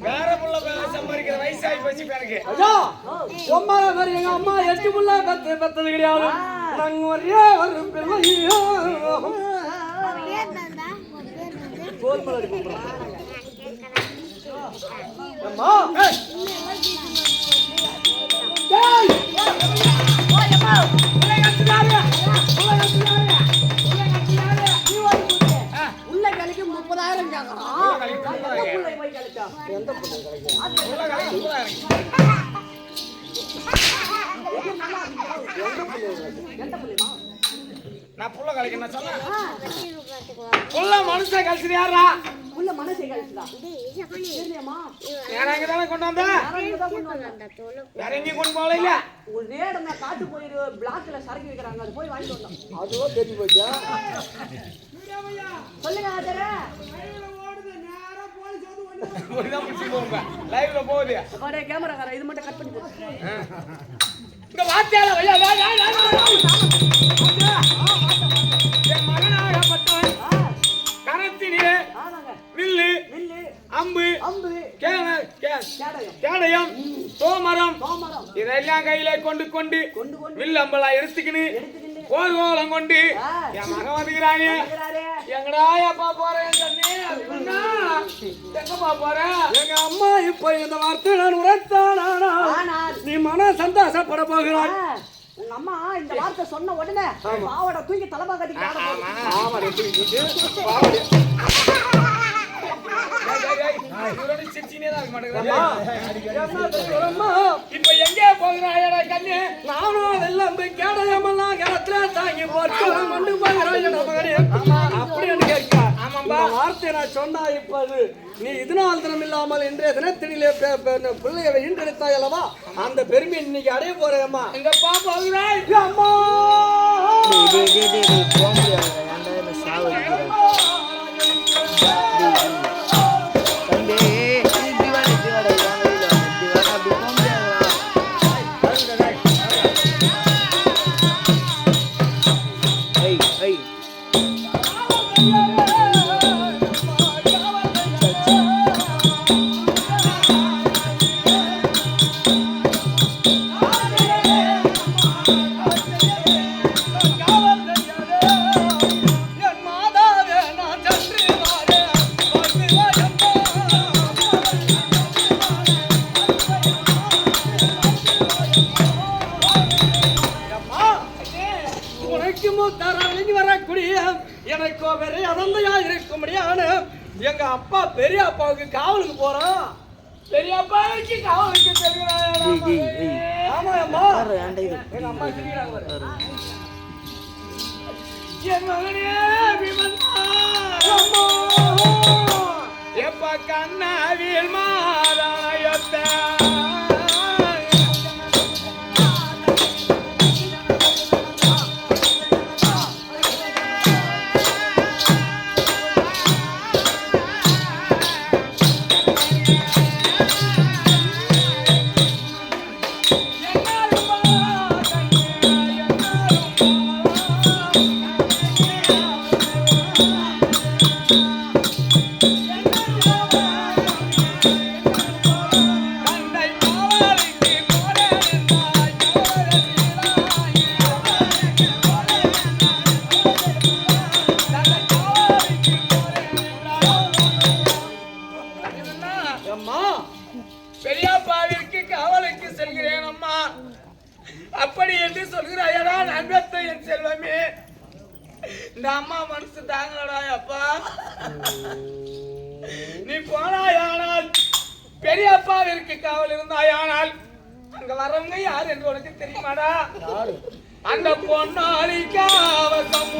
வேற புள்ள சம்பாதிக்கிற வயசாகி போச்சு பேருக்கு. அம்மா எங்க அம்மா 8 புள்ள பெத்தது கிடையாது. நாங்க ஒரே ஒரு பிள்ளையோ அம்மா உள்ள கழிக்கு 30,000 கேக்குறான். நான் புள்ள கலைக்கு என்ன சொன்னேன்? புள்ள மனுஷன் கழிச்சு யாரா? உள்ள மனசை கழிச்சுடா. நான் இங்க தானே கொண்டு வந்தேன். வேற எங்கேயும் கொண்டு போகல இல்ல. ஒரு நேரம் நான் காட்டு போயிரு பிளாக்ல சரக்கு வைக்கிறாங்க. அது போய் வாங்கிட்டு வந்தோம். அதுவோ தெரிஞ்சு போச்சா? சொல்லுங்க ஆதரே. ஒருதான் புடிச்சு போங்க. லைவ்ல போகுது. ஒரே கேமராக்கார இது மட்டும் கட் பண்ணி போடு. இங்க வாத்தியால வையா வா என் மகனாகப்பட்டவன் கரத்தினிலே வில்லு அம்பு கேடயம் தோமரம் இதெல்லாம் கையில கொண்டு வில் அம்பலா எடுத்துக்கின்னு கோலம் கொண்டு என் மகன் வந்துக்கிறாங்க. எங்கடா அப்பா போறேன் எங்கப்பா போற? எங்க அம்மா இப்ப இந்த வார்த்தை நான் உரைத்தானா நீ மன சந்தோஷப்பட போகிறாய். உங்க அம்மா இந்த வார்த்தை சொன்ன உடனே பாவட தூக்கி தலைமா கட்டிக்கிட்டு இப்ப எங்க போகிறாயடா கண்ணு? நானும் வெள்ளம் கேடயமெல்லாம் கிணத்துல தாங்கி போட்டு கொண்டு போகிறாய் அப்படி என்று கேட்க வார்த்தை நான் சொன்னா இப்பது நீ இதனால் தினம் இல்லாமல் இன்றைய தினத்தினிலே பிள்ளைகளை ஈன்றெடுத்தாய் அல்லவா அந்த பெருமை இன்னைக்கு அடைய போறேம்மா. எங்கப்பா போகிறாய்? அம்மா எனக்கோ பெரிய அனந்தையா இருக்க முடியாது. எங்க அப்பா பெரிய அப்பாவுக்கு காவலுக்கு போறோம். பெரிய அப்பாவுக்கு காவலுக்கு தெரியுறாங்க. ஆமா அம்மா எங்க அம்மா தெரியுறாங்க. என் மகனே விமலா கண்ணவில் மாதாயத்த பெரியப்பாவிற்கு காவலுக்கு செல்கிறேன் அம்மா. அப்படி என்று சொல்கிறாயடா நண்பத்தை என் செல்வமே. இந்த அம்மா மனசு தாங்களடா அப்பா. நீ போனாயானால் பெரியப்பாவிற்கு காவல் இருந்தாயானால் அங்க வரவங்க யார் என்று உனக்கு தெரியுமாடா? அந்த பொன்னாளி காவசம்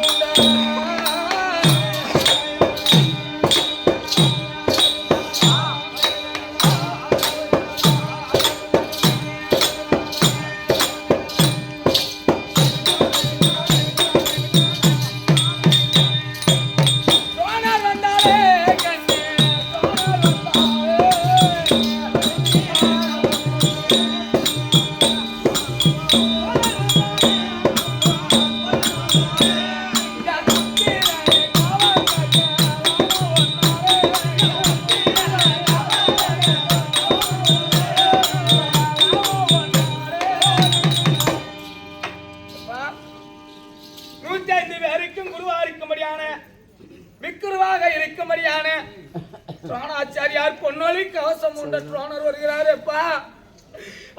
துரோணாச்சாரியார் பொன்னொழி கவசம் உண்ட துரோணர் வருகிறார் அப்பா.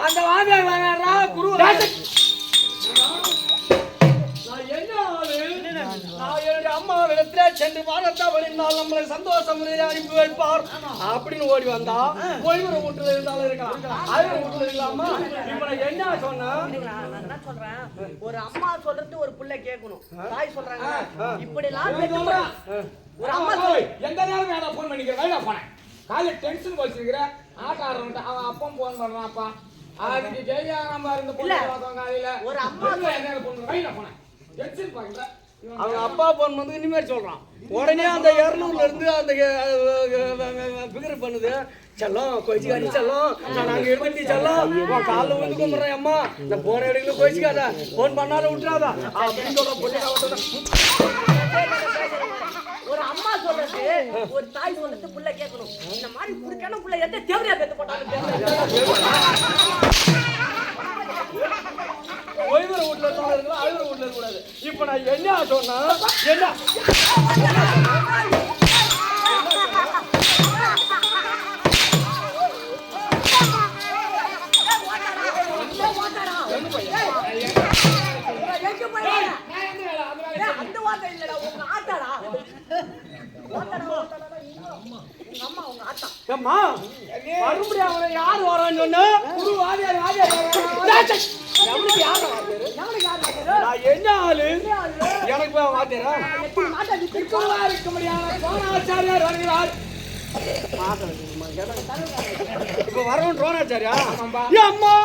அந்த வாதியார் வராரா குரு. அம்மாவிடத்திலே சென்று வாரத்தா வழிந்தால் நம்மளை சந்தோஷம் அனுப்பி வைப்பார் அப்படின்னு ஓடி வந்தா ஒளிவர வீட்டுல இருந்தாலும் இருக்கலாம், அழுகிற வீட்டுல இருக்கலாமா? இப்ப நான் என்ன சொல்றேன், ஒரு அம்மா சொல்றது ஒரு பிள்ளை கேட்கணும். தாய் சொல்றாங்க இப்படி எல்லாம் ஒரு அம்மா எந்த நேரம் வேணா போன் பண்ணிக்கிறேன். வேணா போனேன் காலையில டென்ஷன் வச்சிருக்கிற ஆட்ட ஆடுறவன் அவன் அப்பம் போன் பண்றான்ப்பா. அதுக்கு ஜெயிக்காம இருந்த காலையில ஒரு அம்மா வேணா போனேன் டென்ஷன் பாக்கல. அவங்க அப்பா போன் வந்து இனிமேல் சொல்றான். உடனே அந்த 200ல இருந்து அந்த பிகர் பண்ணுது. செல்லம் கோச்சிக்காரி செல்லம், நான் அங்க இருந்துட்டு செல்லம் உன் காலில் வந்து கும்பிட்றேன் அம்மா, இந்த போன இடத்துல கோச்சிக்காத, போன் பண்ணாலும் விட்டுறாதா அப்படின்னு சொல்ற. ஒரு அம்மா சொல்றது ஒரு தாய் சொல்றது புள்ள கேட்கணும். இந்த மாதிரி குடுக்கான புள்ள எந்த தேவரையா பேத்து போட்டாலும் ஓய்வர வீட்டுல இருந்தாலும் இருக்கலாம், அழுகிற வீட்டுல இருக்கக்கூடாது. இப்ப நான் என்ன சொன்னா என்ன அந்த வார்த்தை இல்லடா, உங்க ஆட்டாடா. மறுபடியும் அவனை யாரு வரான்னு சொன்ன குரு வாதியார் நான் என்ன ஆளு எனக்கு போய் வாத்தியாரா இருக்க முடியாத துரோணாச்சாரியார் வருகிறார். இப்ப வரணும் துரோணாச்சாரியா அம்மா.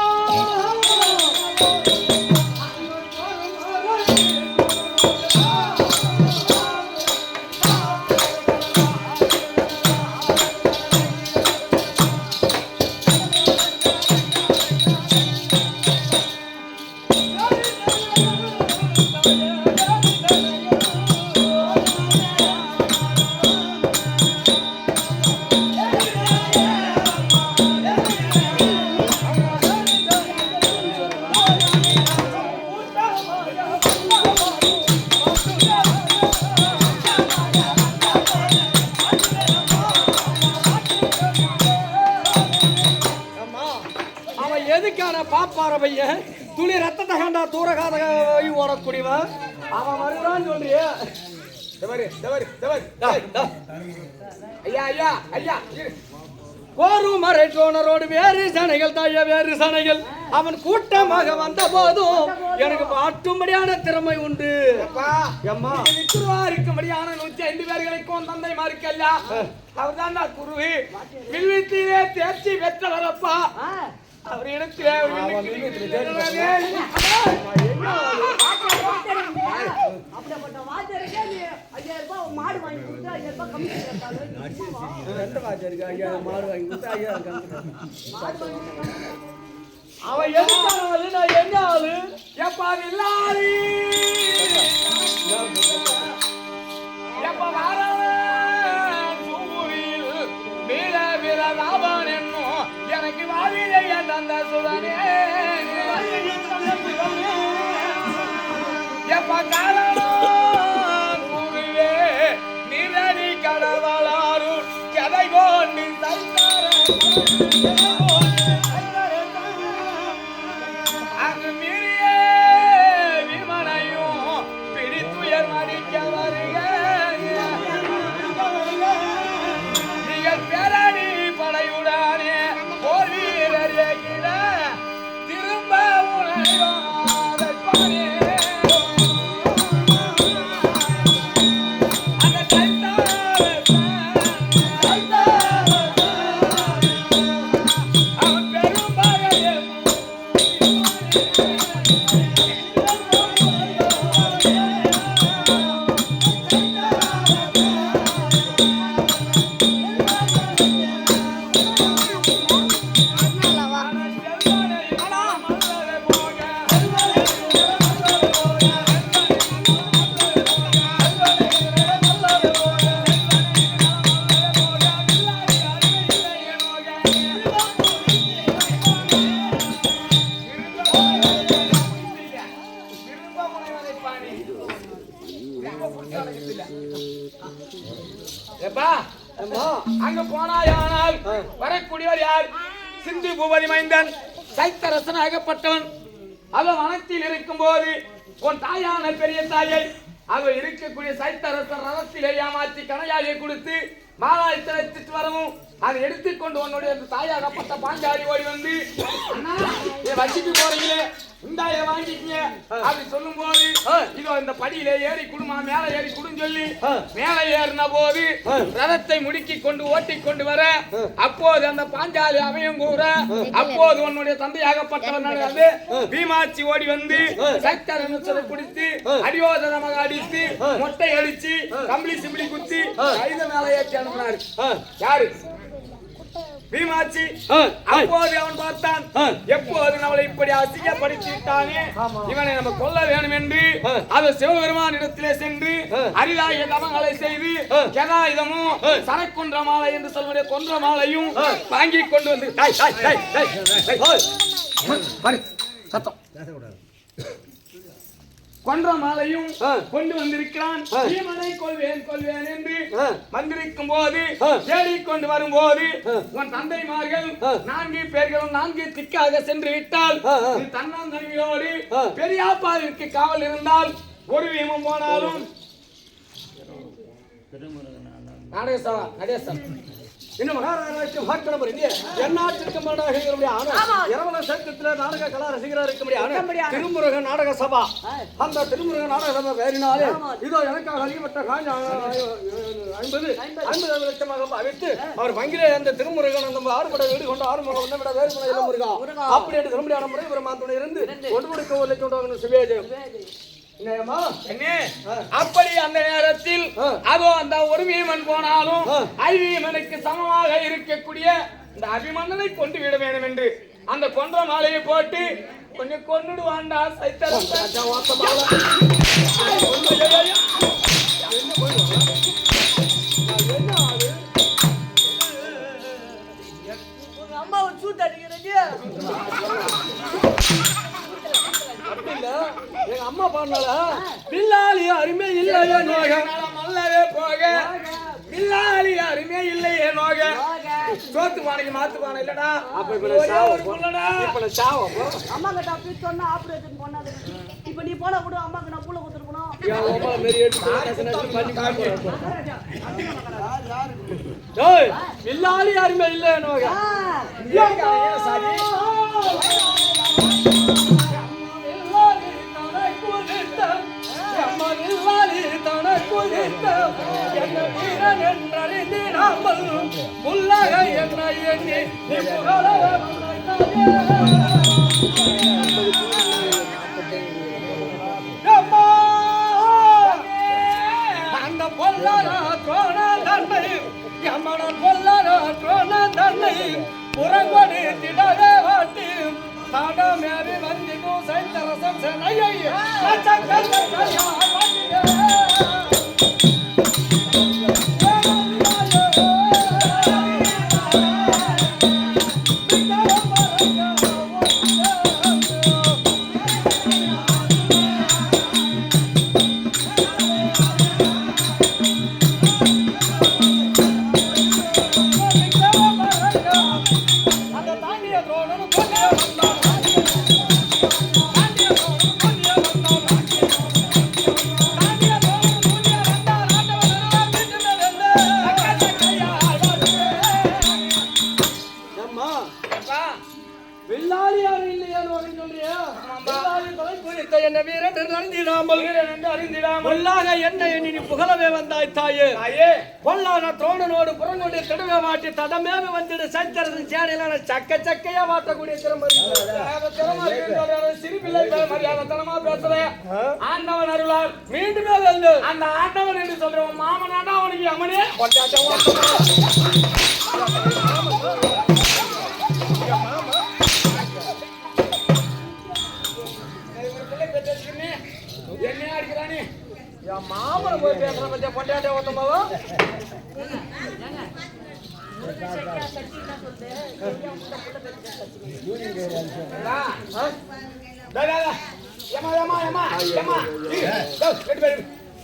பாப்பார பையன் துளி ரத்தத்தை கண்டா தூரகாத ஓடக்கூடியவன் அவன் வருகிறான்னு சொல்றிய. ஐயா ஐயா ஐயா கோருமறை சோழரோடு வேறு சனைகள் தாய வேறு சனைகள் அவன் கூட்டமாக வந்த போதும் எனக்கு பாட்டும்படியான திறமை உண்டு. இருக்கும்படியான 105 பேர்களுக்கும் தந்தை மாறுக்கல்ல அவர் தான் குருவி வில்வித்திலே தேர்ச்சி பெற்றவரப்பா. அவர் இடத்திலே அப்படிப்பட்ட வாத்தியாருக்கே நீ 5000 ரூபாய் மாடு வாங்கி கொடுத்து 5000 ரூபாய் கம்மி அவன் எதுக்கானாலும் நான் என்ன ஆளு எப்பா இல்லாரி எப்ப வாரவன் சூரியில் வீர வீரராவன் என்னும் எனக்கு வாழிலைய தந்த சுதனே எப்ப காரணம் கூறுவே நிரடி கடவுளாரும் கதை கொண்டு அங்கு மீறிய விமனையும் பிடித்துயர் மடிக்க வருக நீங்கள் பேரணி படையுடனே போர் வீரர் ஏகிற திரும்ப உணர்வாதே அங்க போனாயானால் வரக்கூடியவர் யார்? சிந்து பூபதி மைந்தன் சைத்தரசன் ஆகப்பட்டவன். அவன் வனத்தில் இருக்கும் போது உன் தாயான பெரிய தாயை அவள் இருக்கக்கூடிய சைத்தரசன் ரதத்திலே ஏமாற்றி கணையாளியை கொடுத்து மாலாய் திரைச்சிட்டு வரவும் அதை எடுத்துக்கொண்டு உன்னுடைய தாயாகப்பட்ட பாஞ்சாலி ஓடி வந்து வச்சிட்டு போறீங்களே இந்த வாங்கிக்கீங்க அப்படி சொல்லும் போது இதோ இந்த படியில ஏறி குடுமா மேல ஏறி குடுன்னு சொல்லி மேல ஏறின போது ரதத்தை முடுக்கி கொண்டு ஓட்டி கொண்டு வர அப்போது அந்த பாஞ்சாலி அமையும் கூற அப்போது உன்னுடைய தந்தையாகப்பட்டவன் பீமாச்சி ஓடி வந்து சக்கரை குடித்து அடியோதரமாக அடித்து மொட்டை அடிச்சு கம்பளி சிம்பிளி குத்தி கைத மேல ஏற்றி அனுப்பினாரு. யாரு? பீமாச்சி. அப்போது அவன் பார்த்தான், எப்போது நம்மளை இப்படி அசிங்கப்படுத்தி விட்டானே, இவனை நம்ம கொல்ல வேண்டும் என்று அது சிவபெருமான் இடத்திலே சென்று அரிதாய தவங்களை செய்து கதாயுதமும் சரக்குன்ற மாலை என்று சொல்வதை கொன்ற மாலையும் வாங்கி கொண்டு வந்து சத்தம் கொன்ற மாலையும் கொண்டு வந்திருக்கிறான். பீமனை கொள்வேன் கொள்வேன் என்று வந்திருக்கும் போது தேடிக்கொண்டு வரும்போது உன் தந்தைமார்கள் 4 பேர்களும் 4 திக்காக சென்று விட்டால் தன்னந்தனியோடு பெரியாப்பாவிற்கு காவல் இருந்தால் ஒரு வீமம் போனாலும் நாடகசபா நடேசன் இன்னும் மகாராஜாவுக்கு வாக்களம் இங்கே எந்நாட்டிற்கு மன்னராக இரவல சட்டத்தில் நாடக கலா ரசிகராக இருக்க திருமுருக நாடக சபா. அந்த திருமுருக நாடக சபா வேறினாலே இதோ எனக்காக அறியப்பட்ட 50 லட்சமாக பாவித்து அவர் பங்கிலே அந்த திருமுருகன் அந்த ஆறுபட வீடு கொண்டு ஆறுமுகம் ஒன்றை விட வேறு முருகா அப்படி என்று திரும்பியான முறை பெருமாத்துணை இருந்து ஒன்று கொடுக்க ஒரு லட்சம் சிவேஜயம். அப்படி அந்த நேரத்தில் அதோ அந்த ஒரு வீமன் போனாலும் ஐவீமனுக்கு சமமாக இருக்கக்கூடிய இந்த அபிமன்னனை கொண்டு விட வேண்டும் என்று அந்த கொன்ற மாலையை போட்டு கொஞ்சம் கொண்டுடுவாண்டா அம்மாவை சூத்தடிக்கிறது அப்படி இல்ல. எங்க அம்மா பாடினால பில்லாலி அருமை இல்லையே நோக மல்லவே போக பில்லாலி அருமை இல்லையே நோக சோத்து பானைக்கு மாத்து பானை இல்லடா. அப்ப இப்ப சாவம் அம்மா கிட்ட அப்படி சொன்னா ஆபரேஷன் பண்ணாது. இப்ப நீ போனா கூட அம்மாக்கு நான் புள்ள கொடுத்துருக்கணும். ஏய் வில்லாளி யாருமே இல்லை என்னவாங்க அந்த பொல்லாத தோண தன்னை எம்மனன் பொல்லாத தோண தன்னை புறங்கொடி திடவே வாட்டி தாடமேறி வந்திடும் சைத்தரசம் சென்னையை புகழவே வந்தாய் தாயே பொல்லாத தோழனோடு புறங்கொண்டு திடவே மாட்டி தடமேவே வந்துட்டு சஞ்சரது சேனையில சக்க சக்கையா மாற்றக்கூடிய சிறுபிள்ளை மரியாதைத்தனமா பேசுறேன் ஆண்டவன் அருளார் மீண்டுமே வந்து அந்த ஆண்டவன் என்று சொல்றவன் மாமனாண்டா அவனுக்கு அமனே என்ன அடிக்கிறானே என் மாமனை போய் பேசுற பத்தியா பொண்டாட்டியா ஒத்தமாவா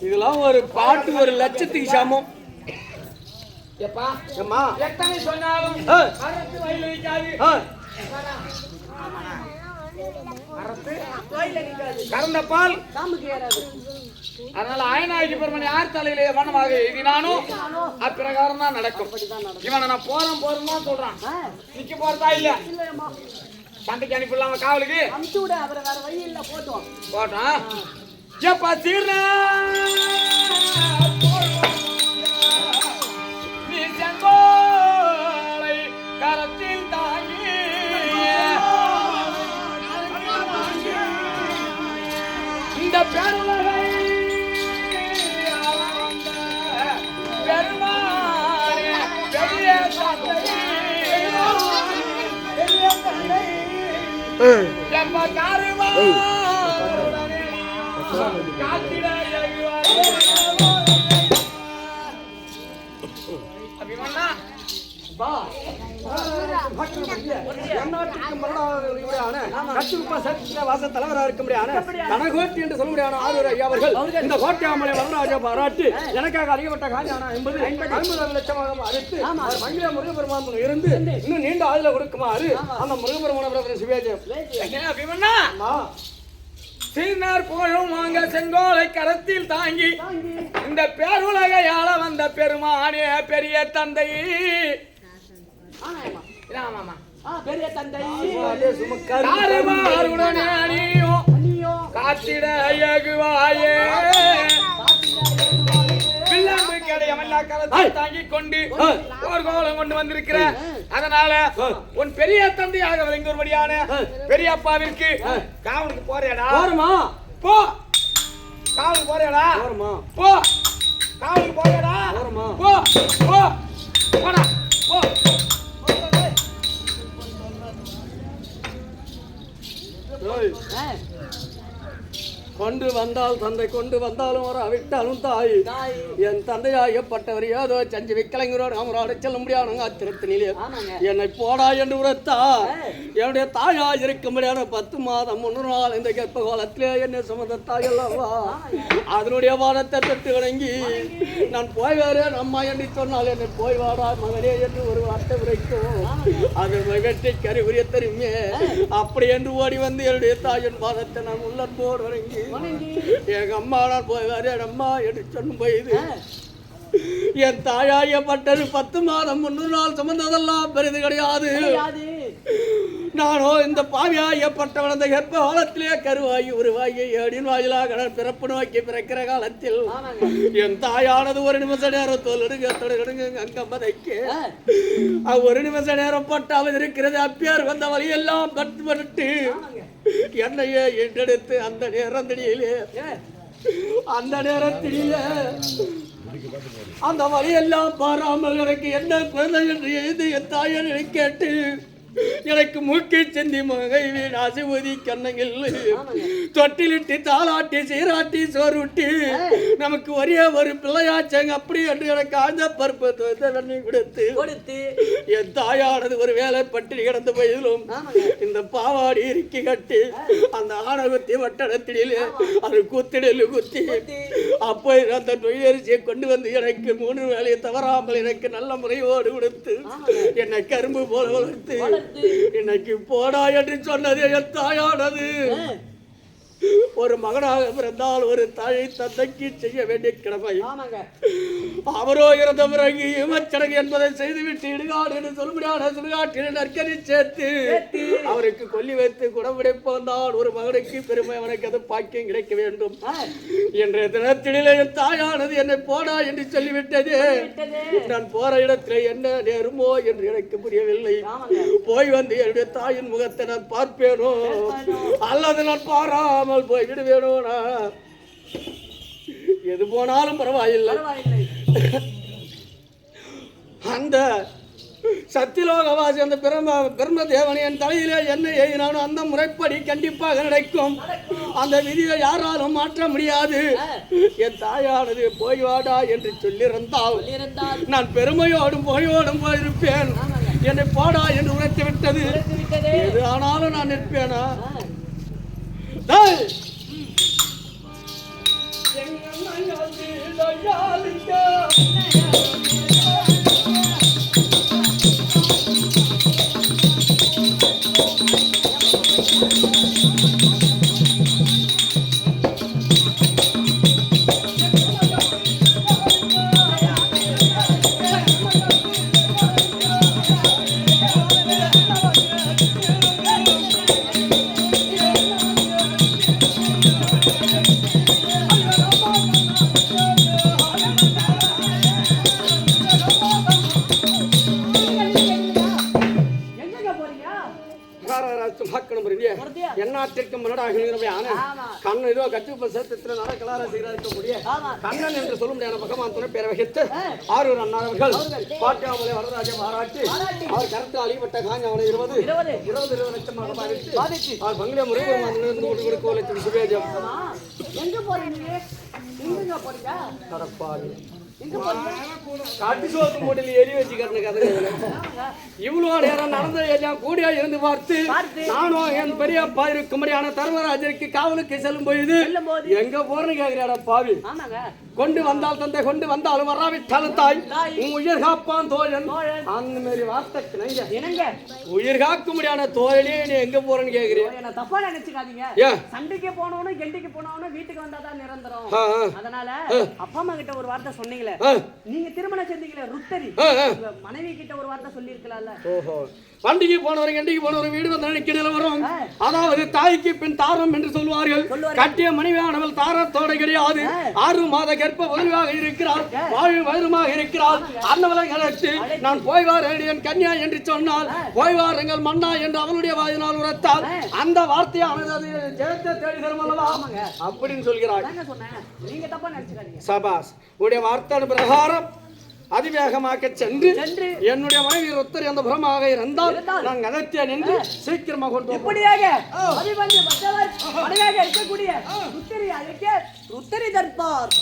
இதெல்லாம் ஒரு பாட்டு ஒரு லட்சத்துக்கு சமம் எப்பா ஏம்மா எத்தனை சொன்னாலும் அரசு வயல் வைக்காது அரசு வயல் நிக்காது கறந்த பால் காம்புக்கு ஏறாது அதனால ஆயனாகி பெருமன் யார் தலையிலே வண்ணமாக எழுதினாலும் அப்பிரகாரம் தான் நடக்கும் இவனை நான் போறேன் தான் சொல்றான் நிக்க போறதா இல்ல சண்டைக்கு அனுப்பிடலாம காவலுக்கு அமுச்சு விட அவரை வேற வழி இல்ல போட்டோம் எப்பா சீர்னா நீ செங்கோலை கரத்தில் தாங்கி இந்த பேருலகை தலைவராக இருக்க முடியாது கனகோட்டி என்று சொல்ல முடியாது ஆரூர் ஐயா அவர்கள் இந்த கோட்டையாமலை வரராஜா பாராட்டி எனக்காக அதிகப்பட்ட காரியம் 50 லட்சமாக அழைத்து மங்கில முருகபெருமான் இருந்து இன்னும் நீண்ட ஆயுள கொடுக்குமாறு அந்த முருகபெருமான சிவேஜம் சீனார் போலும் வாங்க செங்கோலை கரத்தில் தாங்கி இந்த பேருலகையாள வந்த பெருமானே பெரிய தந்தை பெரிய தந்தை காத்திட அழகுவாயே வில்லாம்பு கடையமெல்லாம் கரத்தை தாங்கிக் கொண்டு ஒரு கோலம் கொண்டு வந்திருக்கிற அதனால உன் பெரிய தந்தையாக விளங்கும்படியான பெரிய அப்பாவிற்கு காவலுக்கு போறியாடா போ காவலுக்கு போறியாடா போ காவலுக்கு போறியாடா போ போ போடா போ கொண்டு வந்தால் தந்தை கொண்டு வந்தாலும் வர விட்டாலும் தாய் என் தந்தையாகப்பட்டவர் ஏதோ செஞ்சு விக்கலைங்கிறோடு அவரோட செல்ல முடியாது அத்திரத்தினிலே என்னை போடா என்று உரத்தா என்னுடைய தாயா இருக்க முடியாத 10 மாதம் 3 நாள் இந்த கற்ப காலத்திலே என்னை சுமந்த தாய் அல்லவா அதனுடைய வாதத்தை தொட்டு வணங்கி நான் போய் வரேன் அம்மா என்று சொன்னால் என்னை போய் வாடா மகனே என்று ஒரு வார்த்தை உரைக்கும் அது வெற்றி கறி உரிய தெரியுமே அப்படி என்று ஓடி வந்து என்னுடைய தாயின் வாதத்தை நான் உள்ளன்போடு வணங்கி எங்க அம்மா நான் போய் வரேன் அம்மா என்று சொல்லும் போது என் தாயாயப்பட்டது 10 மாதம் 300 நாள் சுமந்ததெல்லாம் பெரிது கிடையாது. நானோ இந்த பாவியாயப்பட்டவன் அந்த கர்ப்ப காலத்திலே கருவாகி உருவாகி ஏடின் வாயிலாக பிறப்பு நோக்கி பிறக்கிற காலத்தில் என் தாயானது ஒரு நிமிஷ நேரம் தோல்டுங்க அங்கம்மதைக்கு ஒரு நிமிஷ நேரம் பட்டாவது இருக்கிறது. அப்பியார் வந்த வழியெல்லாம் பட்டு என்னையே என்றெடுத்து அந்த நேரத்திலே அந்த வழியெல்லாம் பாராமல் எனக்கு என்ன குழந்தை என்று எழுதி என் தாயனை கேட்டு எனக்கு மூக்கை செந்தி மகை வீணாசி ஊதி கண்ணங்கள் தொட்டிலிட்டு தாளாட்டி சீராட்டி சோறுட்டி நமக்கு ஒரே ஒரு பிள்ளையாச்சங்க அப்படி என்று எனக்கு ஆழ்ந்த பருப்பு கொடுத்து என் தாயானது ஒரு வேலை பட்டினி கிடந்து போயிலும் இந்த பாவாடி இறுக்கி கட்டி அந்த ஆணவத்தி வட்டடத்திலே அது குத்திடலு குத்தி அப்போ அந்த நொய்யரிசியை கொண்டு வந்து எனக்கு 3 வேலையை தவறாமல் எனக்கு நல்ல முறையோடு கொடுத்து என்னை கரும்பு போல வளர்த்து இன்னைக்கு போடா என்று சொன்னது என் தாயானது. ஒரு மகனாக பிறந்தால் ஒரு தாயை தந்தைக்கு செய்ய வேண்டிய கடமை. அவரோ இறந்த பிறகு இமச்சடங்கு என்பதை செய்துவிட்டு இடுகாடு என்று சொல்லும்படியான சுடுகாட்டில் நற்கரி சேர்த்து அவருக்கு கொல்லி வைத்து குடம்பிடிப்பு வந்தால் ஒரு மகனுக்கு பெருமை அவனுக்கு அது பாக்கியம் கிடைக்க வேண்டும் என்ற தினத்திலே என் தாயானது என்னை போடா என்று சொல்லிவிட்டது. நான் போற இடத்துல என்ன நேருமோ என்று எனக்கு புரியவில்லை. போய் வந்து என்னுடைய தாயின் முகத்தை நான் பார்ப்பேனோ அல்லது நான் பாராமல் போய் விடுவேனோனா எது போனாலும் பரவாயில்லை. அந்த சத்தியலோகவாசி அந்த பிரம்ம தேவனை என் தலையிலே என்ன எழுதினாலும் அந்த முறைப்படி கண்டிப்பாக நடக்கும். அந்த விதியை யாராலும் மாற்ற முடியாது. என் தாயானது போய் வாடா என்று சொல்லியிருந்தால் நான் பெருமையோடும் போயோடும் போயிருப்பேன். என்னை போடா என்று உரைத்து விட்டது. எது ஆனாலும் நான் நிற்பேனா? கண்ணன் ஏதோ கட்டு சத்தத்தில் நடக்கலார இருக்கக்கூடிய கண்ணன் என்று சொல்ல முடியாத பகவான் துணை பேரை வகித்து 6 அண்ணாவர்கள் பாட்டியாமலை வரதராஜை பாராட்டி அவர் கருத்து அழிபட்ட காஞ்சி அவனை 20 லட்சமாக பாதித்து அவர் பங்களே முறைப்பெருமான் கோலத்தின் சுவேஜம் எரி வச்சுக்கிறேன் கதை. இவ்வளோ நேரம் நடந்த கூடியா இருந்து பார்த்து நானும் என் பெரியப்பா இருக்கும்படியான தர்மராஜருக்கு காவலுக்கு செல்லும் பொழுது எங்க போறேன்னு கேட்கிறாடா பாவி. கொண்டு வந்தால் தந்தை கொண்டு வந்தாலும் வராவிட்டாலும் தாய் உன் உயிர் காப்பான் தோழன் அந்த மாதிரி வார்த்தை உயிர் காக்கும்படியான தோழனே நீ எங்க போறேன்னு கேட்கிறேன். தப்பா நினைச்சுக்காதீங்க. சண்டைக்கு போனவனும் கெண்டிக்கு போனவனும் வீட்டுக்கு வந்தாதான் நிரந்தரம். அதனால அப்பா அம்மா கிட்ட ஒரு வார்த்தை சொன்னீங்களே, நீங்க திருமணம் செஞ்சீங்களே ருத்தரி மனைவி கிட்ட ஒரு வார்த்தை சொல்லி இருக்கலாம்ல. ஓஹோ, பண்டிகை போனவரும் கண்டிகை போனவரும் வீடு வந்த நினைக்கிறதுல வரும். அதாவது தாய்க்கு பின் தாரம் என்று சொல்வார்கள். கட்டிய மனைவியானவள் தாரத்தோட கிடையாது. 6 மாத கர்ப்ப வலுவாக இருக்கிறார், வாழ்வு வயிறுமாக இருக்கிறார். அன்னவளை அழைத்து நான் போய் வாரேன் கன்யா என்று சொன்னால் போய் வாருங்கள் மன்னா என்று அவளுடைய வாயினால் உரைத்தால் அந்த வார்த்தையானது ஜெயத்தை தேடி தரும் அல்லவா அப்படின்னு சொல்கிறார். நீங்க தப்பா நினைச்சுக்காதீங்க. சபாஸ், உடைய வார்த்தை பிரகாரம் அதிவேகமாக சென்று என்னுடைய மனைவி ருத்தரி அந்த புறமாக இருந்தால் நான் அகத்தியன் என்று சீக்கிரமாக கொண்டு இப்படியாக இருக்கக்கூடிய ருத்தரி அழைக்க ருத்தரி தர்பார்